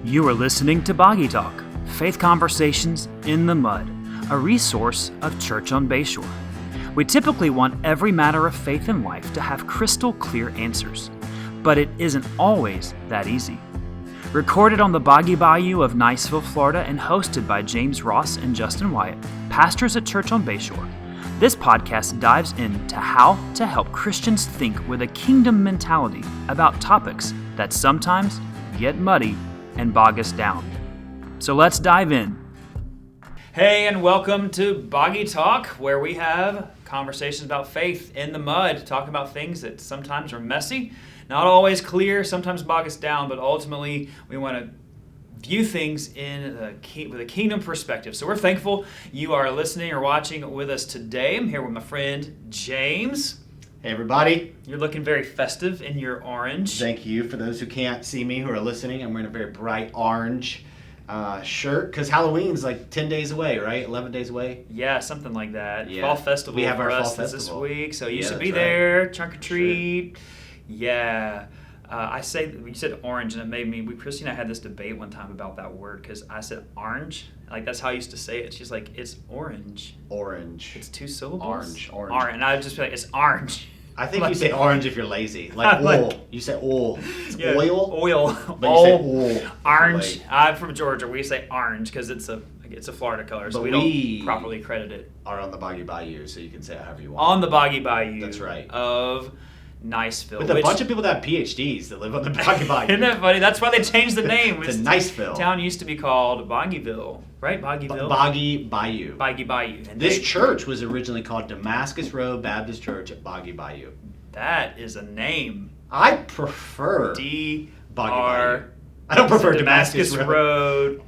You are listening to Boggy Talk, Faith Conversations in the Mud, a resource of Church on Bayshore. We typically want every matter of faith in life to have crystal clear answers, but it isn't always that easy. Recorded on the Boggy Bayou of Niceville, Florida, and hosted by James Ross and Justin Wyatt, pastors at Church on Bayshore, this podcast dives into how to help Christians think with a kingdom mentality about topics that sometimes get muddy and bog us down. So let's dive in. Hey, and welcome to Boggy Talk, where we have conversations about faith in the mud, talking about things that sometimes are messy, not always clear, sometimes bog us down, but ultimately we want to view things with a kingdom perspective. So we're thankful you are listening or watching with us today. I'm here with my friend James. Hey everybody. You're looking very festive in your orange. Thank you. For those who can't see me, who are listening, I'm wearing a very bright orange shirt because Halloween's like 10 days away, right? 11 days away? Yeah, something like that. Yeah. Fall festival we have for our us fall this festival. week, so you should be that's there, right. trunk or treat. Sure. Yeah. You said orange, and it made me, Christy and I had this debate one time about that word, because I said orange, like that's how I used to say it. She's like, it's orange. Orange. It's two syllables? Orange. And I'd just be like, it's orange. I think you say orange if you're lazy. Like oil. You say oil. It's oil. Oil. But you say oil. Orange. I'm from Georgia. We say orange because it's a Florida color, so we don't properly credit it. Are on the Boggy Bayou, so you can say it however you want. On the Boggy Bayou. That's right. Of Niceville. With a bunch of people that have PhDs that live on the Boggy Bayou. Isn't that funny? That's why they changed the name. It's Niceville. Town used to be called Boggyville, right? Boggyville? Boggy Bayou. Boggy Bayou. And this church was originally called Damascus Road Baptist Church at Boggy Bayou. That is a name. I prefer Boggy Bayou. I don't prefer Damascus Road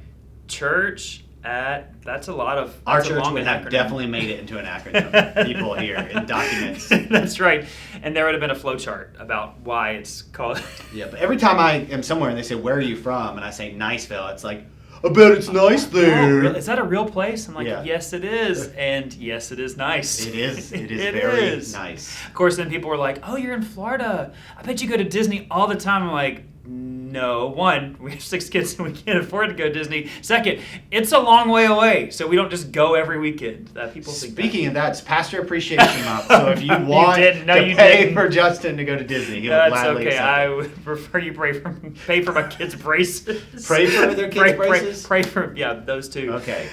Church at. That's a lot of. Our church would have definitely made it into an acronym. People here in documents. That's right, and there would have been a flow chart about why it's called. Yeah, but every time I am somewhere and they say, "Where are you from?" and I say Niceville, it's like, I bet it's nice there. Oh, is that a real place? I'm like, yeah. Yes, it is. And yes, it is nice. It is. It is very nice. Of course, then people were like, oh, you're in Florida. I bet you go to Disney all the time. I'm like, no. One, we have 6 kids and we can't afford to go to Disney. Second, it's a long way away, so we don't just go every weekend. Speaking of that, it's Pastor Appreciation Month, so if you want to pay for Justin to go to Disney, he'll gladly accept it. I would prefer you pay for my kids' braces. Pray for their kids' braces? Pray for, those two. Okay.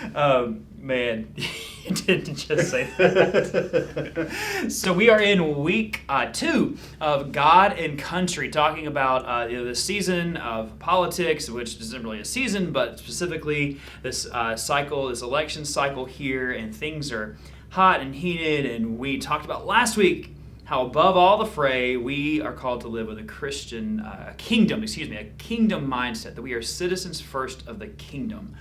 Man, you didn't just say that. So we are in week 2 of God and Country, talking about the season of politics, which isn't really a season, but specifically this election cycle here, and things are hot and heated. And we talked about last week how above all the fray, we are called to live with a kingdom mindset, that we are citizens first of the kingdom.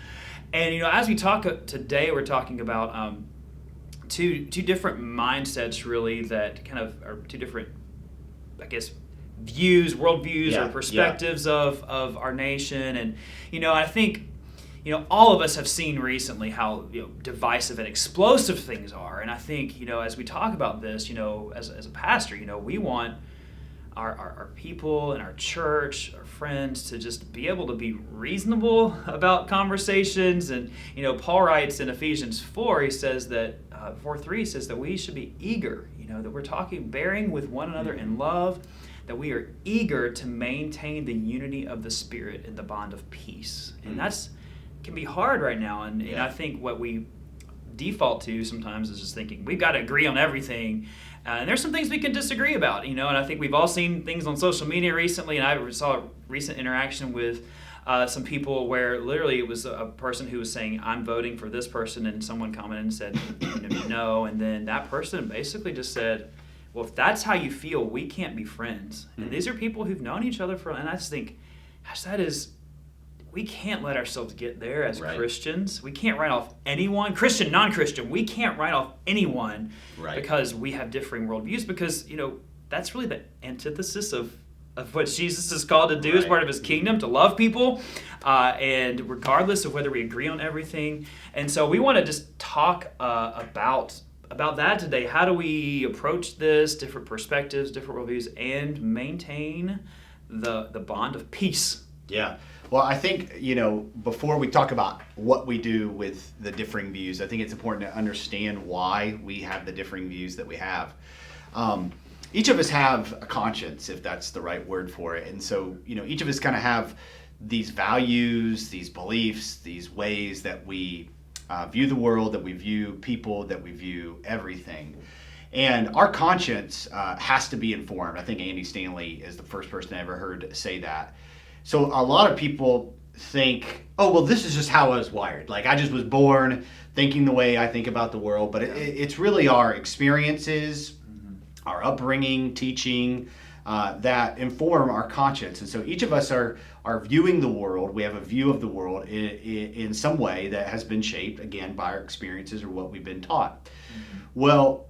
And as we talk today, we're talking about two different mindsets, really, that kind of are two different, I guess, worldviews or perspectives of our nation. And I think all of us have seen recently how divisive and explosive things are. And I think as we talk about this, as a pastor, we want our people and our church, our friends, to just be able to be reasonable about conversations. And Paul writes in Ephesians 4, he says that 4:3 says that we should be eager, that we're bearing with one another in love, that we are eager to maintain the unity of the Spirit in the bond of peace. And that's can be hard right now. And I think what we default to sometimes is just thinking we've got to agree on everything. And there's some things we can disagree about, and I think we've all seen things on social media recently, and I saw a recent interaction with some people where literally it was a person who was saying, I'm voting for this person, and someone commented and said, no, and then that person basically just said, well, if that's how you feel, we can't be friends. And these are people who've known each other and I just think, gosh, we can't let ourselves get there as Christians. We can't write off anyone, Christian, non-Christian. We can't write off anyone because we have differing worldviews, because, that's really the antithesis of what Jesus is called to do as part of his kingdom, to love people, and regardless of whether we agree on everything. And so we want to just talk about that today. How do we approach this, different perspectives, different worldviews, and maintain the bond of peace? Yeah. Well, I think, before we talk about what we do with the differing views, I think it's important to understand why we have the differing views that we have. Each of us have a conscience, if that's the right word for it. And so, each of us kind of have these values, these beliefs, these ways that we view the world, that we view people, that we view everything. And our conscience has to be informed. I think Andy Stanley is the first person I ever heard say that. So a lot of people think, oh, well, this is just how I was wired. Like, I just was born thinking the way I think about the world. But it's really our experiences, our upbringing, teaching, that inform our conscience. And so each of us are viewing the world. We have a view of the world in some way that has been shaped, again, by our experiences or what we've been taught. Mm-hmm. Well,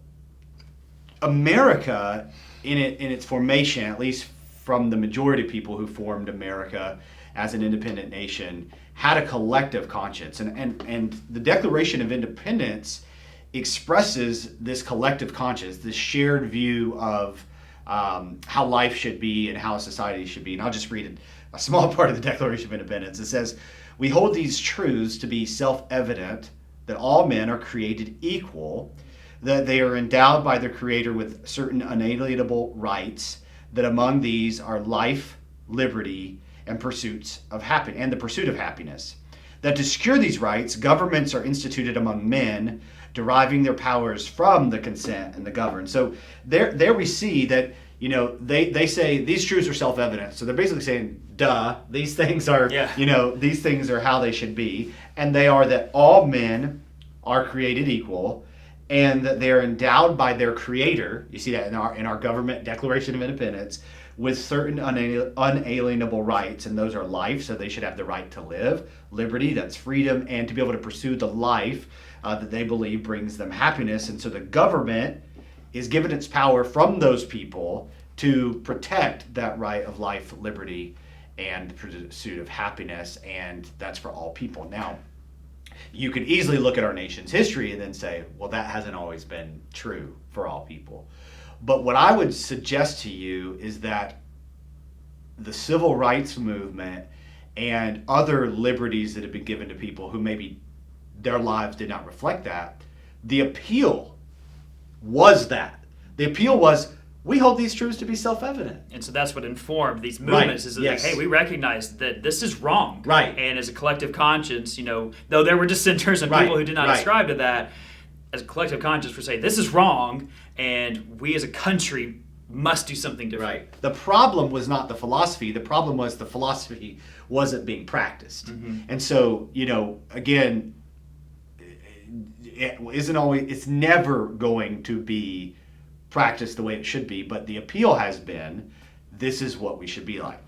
America, in its formation, at least from the majority of people who formed America as an independent nation, had a collective conscience. And the Declaration of Independence expresses this collective conscience, this shared view of how life should be and how society should be. And I'll just read a small part of the Declaration of Independence. It says, "We hold these truths to be self-evident, that all men are created equal, that they are endowed by their Creator with certain unalienable rights, that among these are life, liberty, and the pursuit of happiness. That to secure these rights, governments are instituted among men, deriving their powers from the consent and the governed." So there we see that, they say these truths are self-evident. So they're basically saying, duh, these things are, these things are how they should be. And they are that all men are created equal, and that they are endowed by their Creator. You see that in our government Declaration of Independence, with certain unalienable rights, and those are life, so they should have the right to live, liberty, that's freedom, and to be able to pursue the life that they believe brings them happiness. And so the government is given its power from those people to protect that right of life, liberty, and the pursuit of happiness, and that's for all people. Now, you could easily look at our nation's history and then say, well, that hasn't always been true for all people. But what I would suggest to you is that the civil rights movement and other liberties that have been given to people who maybe their lives did not reflect that, the appeal was that. The appeal was, we hold these truths to be self-evident. And so that's what informed these movements, is that, like, hey, we recognize that this is wrong. Right. And as a collective conscience, though there were dissenters and people who did not ascribe to that, as a collective conscience, we're saying this is wrong, and we as a country must do something different. Right. The problem was not the philosophy. The problem was the philosophy wasn't being practiced. Mm-hmm. And so, again, it's never going to be practiced the way it should be, but the appeal has been, this is what we should be like.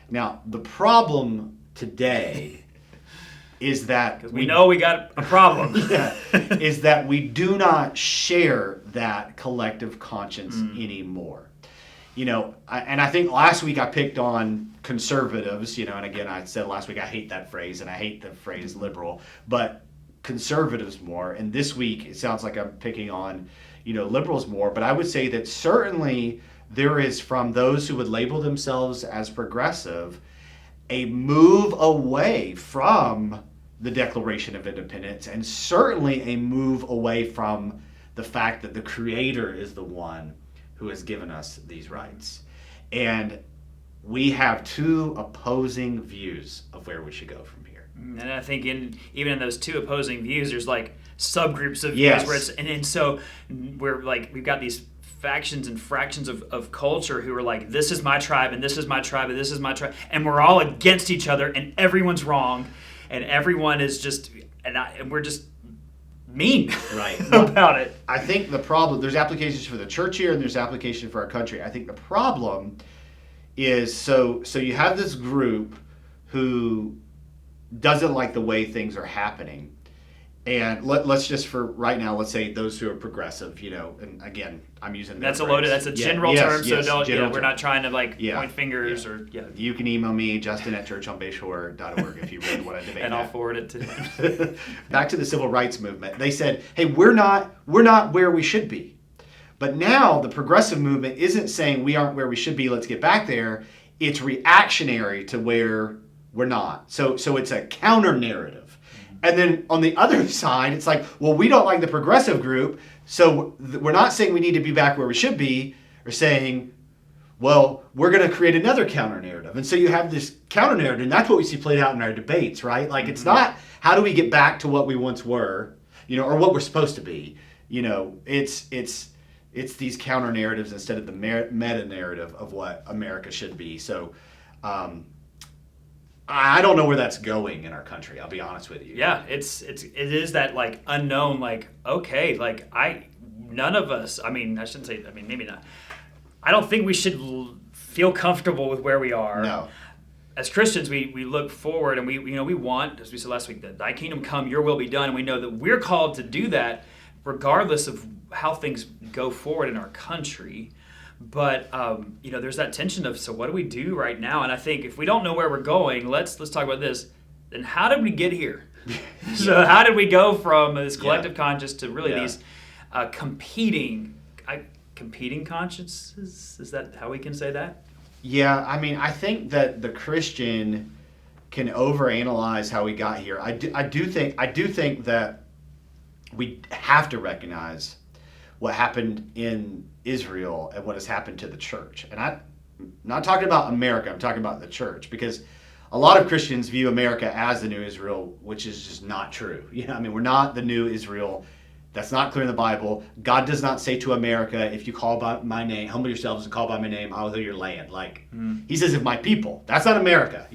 Now, the problem today is that we know we got a problem. Is that we do not share that collective conscience anymore. And I think last week I picked on conservatives, and again, I said last week I hate that phrase, and I hate the phrase liberal, but conservatives more. And this week it sounds like I'm picking on, liberals more. But I would say that certainly there is, from those who would label themselves as progressive, a move away from the Declaration of Independence, and certainly a move away from the fact that the Creator is the one who has given us these rights. And we have two opposing views of where we should go from here. And I think even in those two opposing views, there's like subgroups of views where it's, and so we're like, we've got these factions and fractions of culture who are like, this is my tribe, and this is my tribe, and this is my tribe, and we're all against each other, and everyone's wrong, and everyone is just, and we're just mean about it. I think the problem, there's applications for the church here, and there's application for our country. I think the problem is, so you have this group who doesn't like the way things are happening. And let's just, for right now, let's say those who are progressive, and again, I'm using that's a general term, so don't, we're not trying to point fingers or. You can email me, justin@churchonbayshore.org, if you really want to debate and that. I'll forward it to him. Back to the civil rights movement. They said, hey, we're not where we should be. But now the progressive movement isn't saying we aren't where we should be, let's get back there. It's reactionary to where we're not. So it's a counter narrative. And then on the other side, it's like, well, we don't like the progressive group, so we're not saying we need to be back where we should be. We're saying, well, we're going to create another counter narrative. And so you have this counter narrative, and that's what we see played out in our debates, right? Like, it's not how do we get back to what we once were, or what we're supposed to be. It's these counter narratives instead of the meta narrative of what America should be. So I don't know where that's going in our country. I'll be honest with you. Yeah, it is that like unknown, like, okay, like none of us, I shouldn't say, maybe not. I don't think we should feel comfortable with where we are. No. As Christians, we look forward and we want, as we said last week, that thy kingdom come, your will be done. And we know that we're called to do that regardless of how things go forward in our country. But, there's that tension of, so what do we do right now? And I think if we don't know where we're going, let's talk about this. Then how did we get here? So how did we go from this collective conscience to really these competing consciences? Is that how we can say that? Yeah, I think that the Christian can overanalyze how we got here. I do think that we have to recognize what happened in Israel and what has happened to the church. And I'm not talking about America, I'm talking about the church, because a lot of Christians view America as the new Israel, which is just not true. We're not the new Israel. That's not clear in the Bible. God does not say to America, if you call by my name, humble yourselves and call by my name, I will heal your land. He says, if my people. That's not America.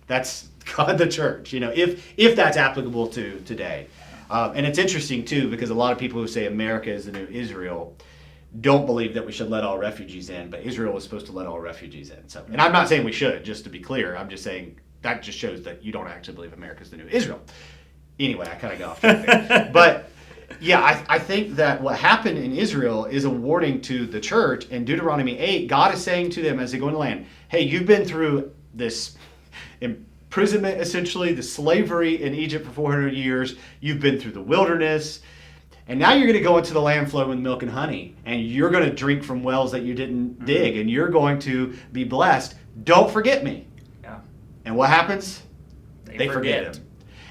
That's God, the church. If that's applicable to today. And it's interesting, too, because a lot of people who say America is the new Israel don't believe that we should let all refugees in, but Israel was supposed to let all refugees in. So, and I'm not saying we should, just to be clear. I'm just saying that just shows that you don't actually believe America is the new Israel. Anyway, I kind of got off track there. But, yeah, I think that what happened in Israel is a warning to the church. In Deuteronomy 8, God is saying to them as they go into the land, hey, you've been through this imprisonment, essentially, the slavery in Egypt for 400 years. You've been through the wilderness. And now you're going to go into the land flowing with milk and honey. And you're going to drink from wells that you didn't dig. And you're going to be blessed. Don't forget me. Yeah. And what happens? They forget him.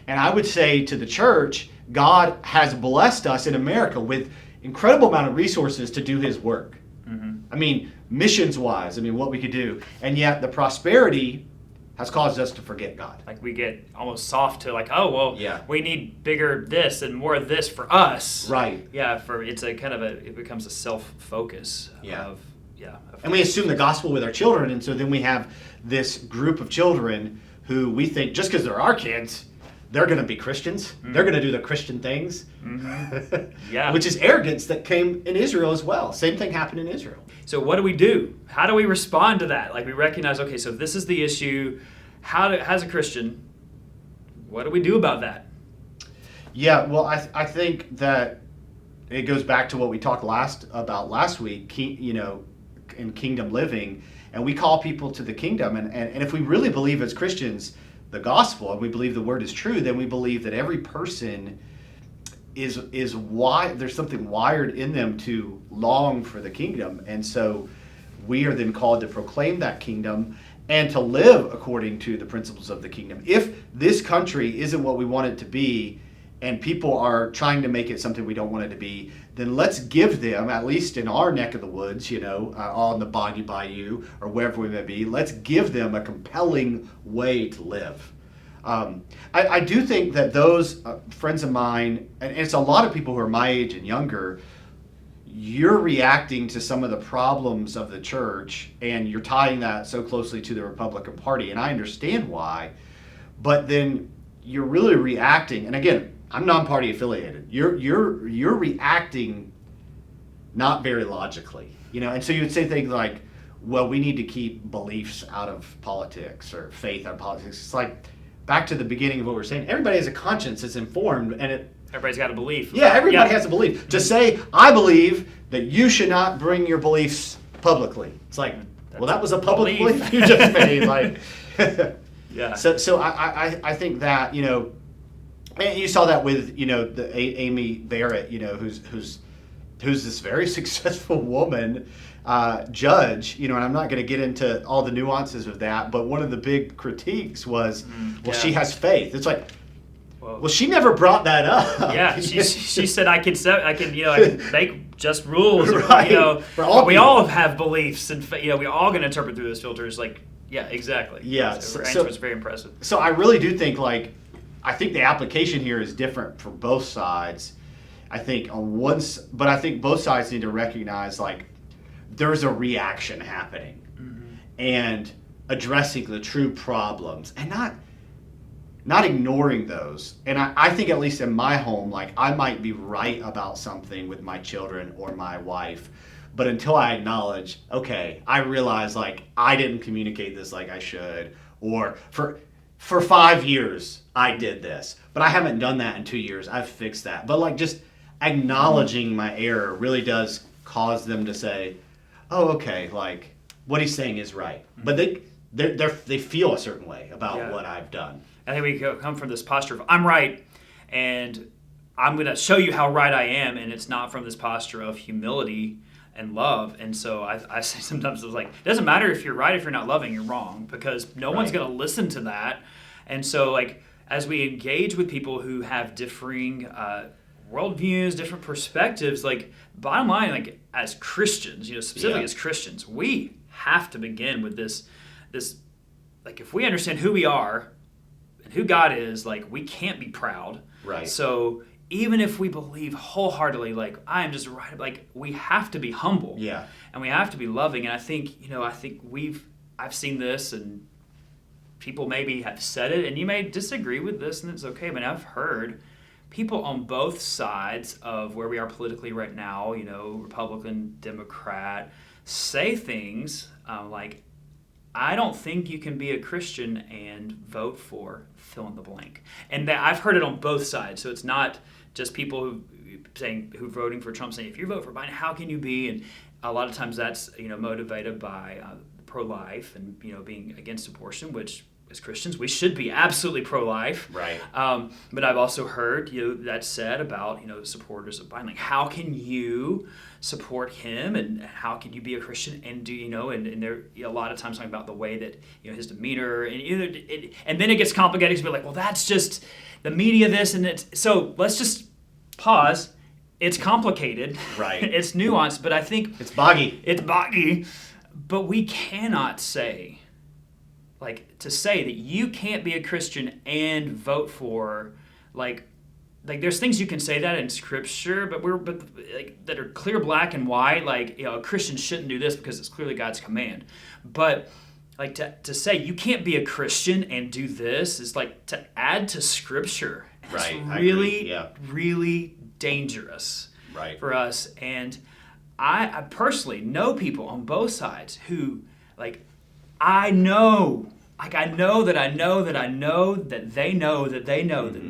And I would say to the church, God has blessed us in America with incredible amount of resources to do his work. Missions-wise, what we could do. And yet the prosperity has caused us to forget God. Like we get almost soft to we need bigger this and more of this for us. Right. Yeah, it becomes a self-focus of and we assume the gospel with our children, and so then we have this group of children who we think just because they're our kids, they're going to be Christians. Mm-hmm. They're going to do the Christian things. Mm-hmm. Yeah. Which is arrogance that came in Israel as well. Same thing happened in Israel. So what do we do? How do we respond to that? Like we recognize, okay, so this is the issue. As a Christian, what do we do about that? Yeah, well, I think that it goes back to what we talked about last week, in kingdom living. And we call people to the kingdom. And if we really believe as Christians the gospel, and we believe the word is true, then we believe that every person is why there's something wired in them to long for the kingdom. And so we are then called to proclaim that kingdom and to live according to the principles of the kingdom. If this country isn't what we want it to be, and people are trying to make it something we don't want it to be, then let's give them, at least in our neck of the woods, on the Boggy Bayou or wherever we may be, let's give them a compelling way to live. I do think that those friends of mine, and it's a lot of people who are my age and younger, you're reacting to some of the problems of the church, and you're tying that so closely to the Republican Party, and I understand why, but then you're really reacting, and again, I'm non-party affiliated. You're reacting not very logically, and so you would say things like, well, we need to keep beliefs out of politics or faith out of politics. It's like back to the beginning of what we're saying. Everybody has a conscience that's informed, and everybody's got a belief. Yeah, everybody has a belief. To say, I believe that you should not bring your beliefs publicly. It's like, well, that was a public belief you just made. Yeah. So I think that, and you saw that with, Amy Barrett, who's this very successful woman judge, and I'm not going to get into all the nuances of that, but one of the big critiques was, she has faith. It's like, well, she never brought that up. Yeah, she said I can make just rules. Right. We all have beliefs, and we all can interpret through those filters. Like, yeah, exactly. Yeah, so her answer was very impressive. So I really do think I think the application here is different for both sides. I think but I think both sides need to recognize there's a reaction happening, and addressing the true problems, and not ignoring those. And I think, at least in my home, I might be right about something with my children or my wife, but until I acknowledge, okay, I realize I didn't communicate this like I should, or for 5 years I did this, but I haven't done that in 2 years. I've fixed that. But just acknowledging my error really does cause them to say, oh, okay, what he's saying is right. But they feel a certain way about what I've done. I think we come from this posture of I'm right, and I'm going to show you how right I am, and it's not from this posture of humility and love. And so I say sometimes it's it doesn't matter if you're right, if you're not loving, you're wrong, because no one's going to listen to that. And so as we engage with people who have differing worldviews, different perspectives, bottom line, as Christians, specifically as Christians, we have to begin with this if we understand who we are and who God is, we can't be proud. Right. So even if we believe wholeheartedly, I am just right, we have to be humble. Yeah. And we have to be loving. And I think, I've seen this, and people maybe have said it, and you may disagree with this, and it's okay, but I've heard people on both sides of where we are politically right now, Republican, Democrat, say things I don't think you can be a Christian and vote for fill in the blank. And I've heard it on both sides. So it's not just people who voting for Trump saying, if you vote for Biden, how can you be? And a lot of times that's motivated by pro-life and being against abortion, which as Christians we should be absolutely pro-life. Right. But I've also heard that said about supporters of Biden, how can you support him, and how can you be a Christian and do and there a lot of times talking about the way that his demeanor, and then it gets complicated to be well, that's just the media, this and it. So let's just pause. It's complicated. Right. It's nuanced, but I think it's boggy. But we cannot say to say that you can't be a Christian and vote for there's things you can say that in Scripture, but that are clear black and white. A Christian shouldn't do this because it's clearly God's command. But to say you can't be a Christian and do this is to add to Scripture. And right. It's really, really dangerous for us. And I personally know people on both sides who I know that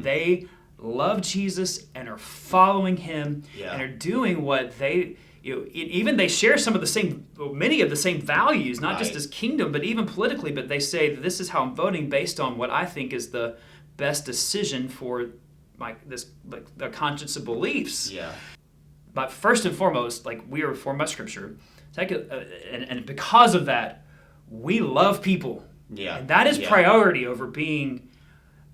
they love Jesus and are following him and are doing what they, even they share many of the same values, not just as kingdom, but even politically, but they say that this is how I'm voting based on what I think is the best decision for the conscience of beliefs. Yeah. But first and foremost, we are informed by Scripture. And because of that, we love people. Yeah. And that is priority over being,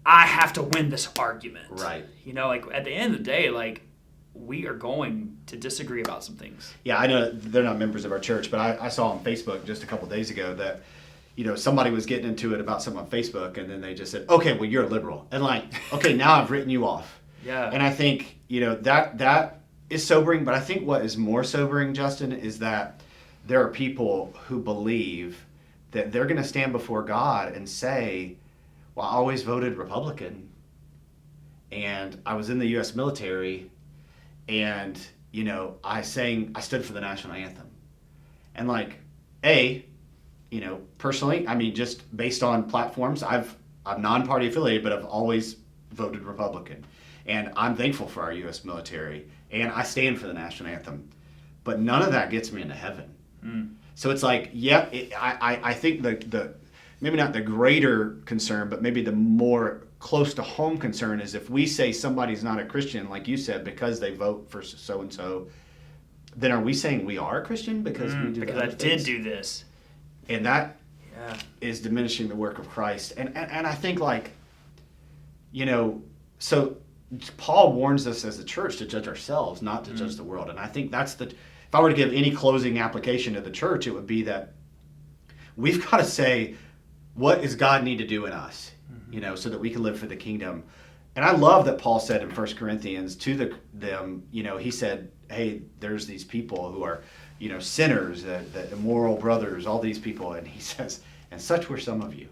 I have to win this argument. Right. At the end of the day, we are going to disagree about some things. Yeah, I know they're not members of our church, but I saw on Facebook just a couple days ago that, somebody was getting into it about something on Facebook, and then they just said, okay, well, you're a liberal. And okay, now I've written you off. Yeah. And I think, that is sobering, but I think what is more sobering, Justin, is that there are people who believe that they're going to stand before God and say, well, I always voted Republican, and I was in the U.S. military, and, I stood for the national anthem. And personally, just based on platforms, I'm non-party affiliated, but I've always voted Republican. And I'm thankful for our U.S. military, and I stand for the national anthem. But none of that gets me into heaven. Mm. So it's I think the maybe not the greater concern, but maybe the more close to home concern is if we say somebody's not a Christian, like you said, because they vote for so-and-so, then are we saying we are a Christian because we do because the I other did things? do this. And that Yeah. is diminishing the work of Christ. And I think, like, so Paul warns us as a church to judge ourselves, not to judge the world. And I think that's if I were to give any closing application to the church, it would be that we've got to say, what does God need to do in us, so that we can live for the kingdom. And I love that Paul said in 1 Corinthians to them, he said, hey, there's these people who are, sinners, the immoral brothers, all these people. And he says, and such were some of you.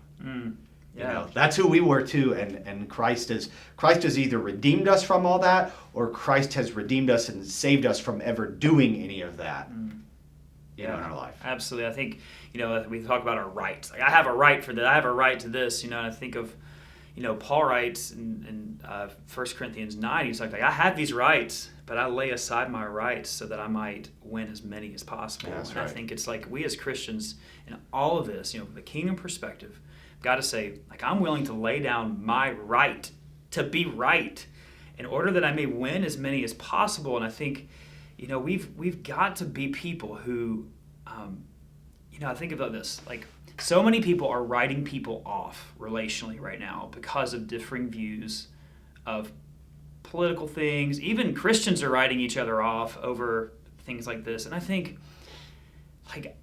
Yeah. That's who we were too. And Christ has either redeemed us from all that, or Christ has redeemed us and saved us from ever doing any of that. In our life. Absolutely. I think, we talk about our rights. Like, I have a right for that. I have a right to this. And I think of, Paul writes in 1 Corinthians 9, he's like, I have these rights, but I lay aside my rights so that I might win as many as possible. Yeah, that's and right. I think it's like we as Christians, in all of this, from the kingdom perspective, got to say, like, I'm willing to lay down my right to be right in order that I may win as many as possible. And I think, we've got to be people who, I think about this, like, so many people are writing people off relationally right now because of differing views of political things. Even Christians are writing each other off over things like this. And I think, like,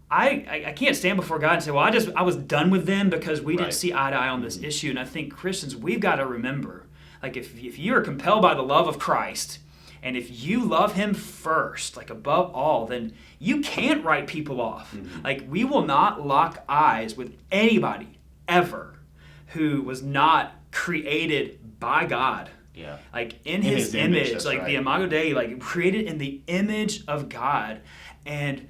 I can't stand before God and say, well, I was done with them because we didn't see eye to eye on this issue. And I think Christians, we've got to remember, like, if you are compelled by the love of Christ, and if you love him first, like above all, then you can't write people off. Like, we will not lock eyes with anybody ever who was not created by God. Yeah. Like, in his image, like, right. the Imago Dei, like, created in the image of God. And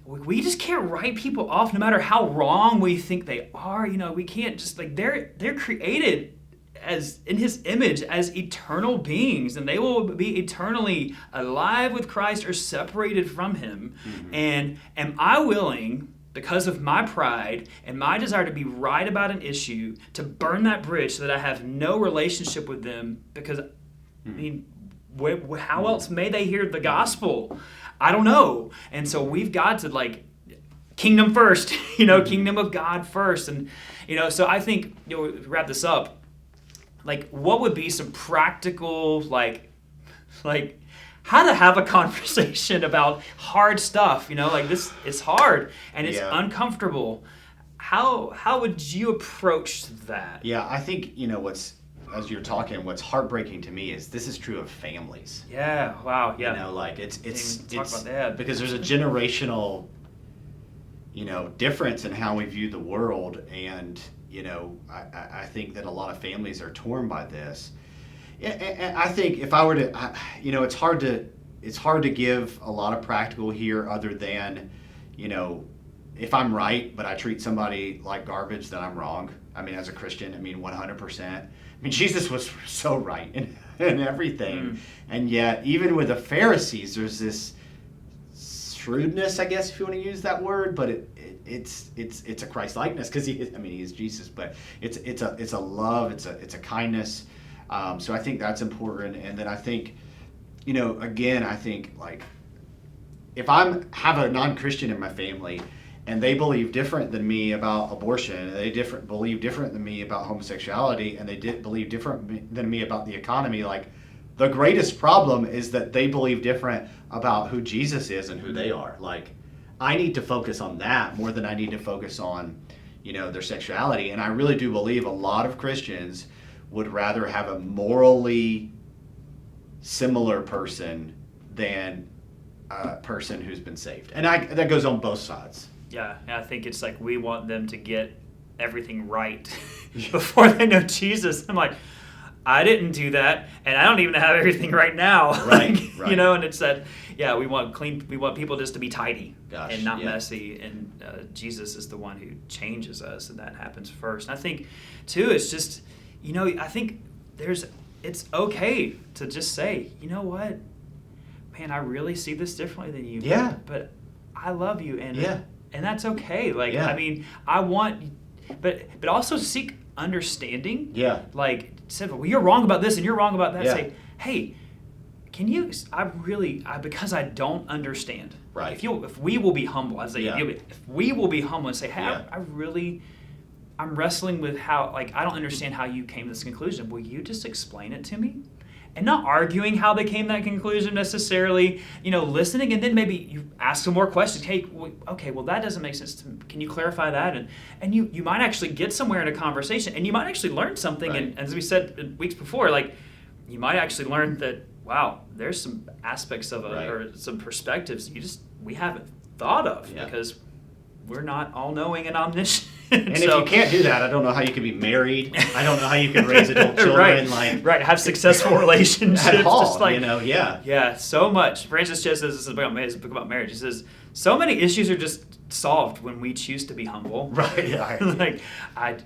we just can't write people off no matter how wrong we think they are. We can't just, like, they're created as in his image as eternal beings, and they will be eternally alive with Christ or separated from him. And am I willing, because of my pride and my desire to be right about an issue, to burn that bridge so that I have no relationship with them? Because, I mean, how else may they hear the gospel? I don't know. And so we've got to, like, kingdom first, kingdom of God first. And, so I think, wrap this up, like, what would be some practical, like how to have a conversation about hard stuff, like, this is hard and it's uncomfortable. How would you approach that? Yeah, I think, as you're talking, what's heartbreaking to me is this is true of families. Yeah, wow, yeah. It's talk about that. because there's a generational, difference in how we view the world. And, I think that a lot of families are torn by this. And I think if I were to, it's hard to give a lot of practical here other than, if I'm right, but I treat somebody like garbage, then I'm wrong. I mean, as a Christian, 100%. I mean, Jesus was so right in everything. And yet, even with the Pharisees, there's this shrewdness, I guess, if you want to use that word, but it's a Christ likeness, because he is Jesus, but it's a love, it's a kindness. So I think that's important. And then I think, again, I think, like, if have a non-Christian in my family and they believe different than me about abortion, and they believe different than me about homosexuality, and they believe different than me about the economy, like, the greatest problem is that they believe different about who Jesus is and who they are. Like, I need to focus on that more than I need to focus on, their sexuality. And I really do believe a lot of Christians would rather have a morally similar person than a person who's been saved. And that goes on both sides. Yeah, I think it's like we want them to get everything right before they know Jesus. I'm like, I didn't do that, and I don't even have everything right now. Right. And it's that, we want people just to be tidy and not messy, and Jesus is the one who changes us, and that happens first. And I think, too, it's just, I think it's okay to just say, you know what, man, I really see this differently than you. Yeah. But I love you, and that's okay. Like, I want, but also seek understanding. Yeah. Like, said, well, you're wrong about this and you're wrong about that. Yeah. Say, hey, because I don't understand. Right. If we will be humble, I say, Yeah. if we will be humble and say, hey, Yeah. I'm wrestling with how, I don't understand how you came to this conclusion. Will you just explain it to me? And not arguing how they came to that conclusion necessarily, listening, and then maybe you ask some more questions. Hey, okay, well, that doesn't make sense to me. Can you clarify that? And you might actually get somewhere in a conversation, and you might actually learn something. Right. And as we said weeks before, you might actually learn that, wow, there's some aspects of or some perspectives we haven't thought of because we're not all-knowing and omniscient. And if you can't do that, I don't know how you can be married. I don't know how you can raise adult children. Right. Have successful relationships. At all, just Yeah, so much. Francis Chan says, this is a book about marriage. He says, so many issues are just solved when we choose to be humble. Right. I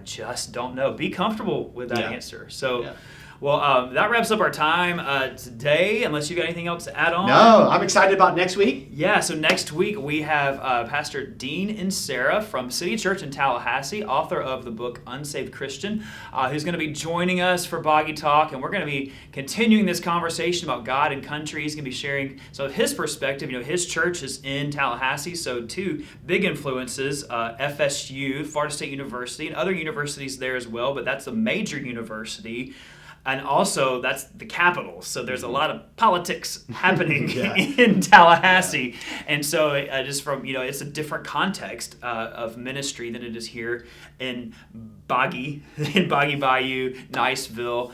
just don't know. Be comfortable with that answer. So. Yeah. Well, that wraps up our time today, unless you got anything else to add on. No, I'm excited about next week. Yeah, so next week we have Pastor Dean and Sarah from City Church in Tallahassee, author of the book Unsaved Christian, who's going to be joining us for Boggy Talk, and we're going to be continuing this conversation about God and country. He's going to be sharing some of his perspective. His church is in Tallahassee, so two big influences, FSU, Florida State University, and other universities there as well, but that's a major university. And also, that's the capital, so there's a lot of politics happening in Tallahassee. Yeah. And so, just from, it's a different context of ministry than it is here in Boggy Bayou, Niceville.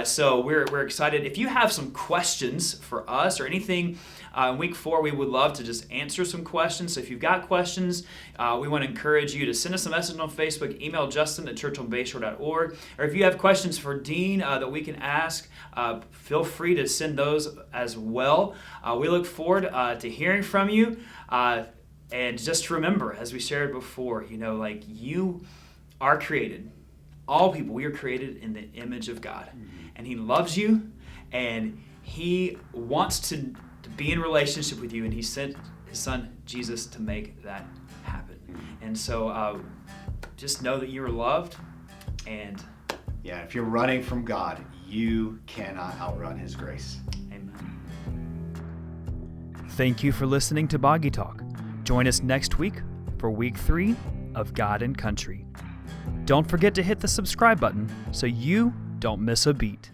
So we're excited. If you have some questions for us or anything, in week 4, we would love to just answer some questions. So if you've got questions, we want to encourage you to send us a message on Facebook, email justin@churchonbayshore.org. Or if you have questions for Dean that we can ask, feel free to send those as well. We look forward to hearing from you. And just remember, as we shared before, you are created. All people, we are created in the image of God. Mm-hmm. And He loves you, and He wants to be in relationship with you, and He sent His Son Jesus to make that happen. And so just know that you are loved, and if you're running from God, you cannot outrun His grace. Amen. Thank you for listening to Boggy Talk. Join us next week for week 3 of God and Country. Don't forget to hit the subscribe button so you don't miss a beat.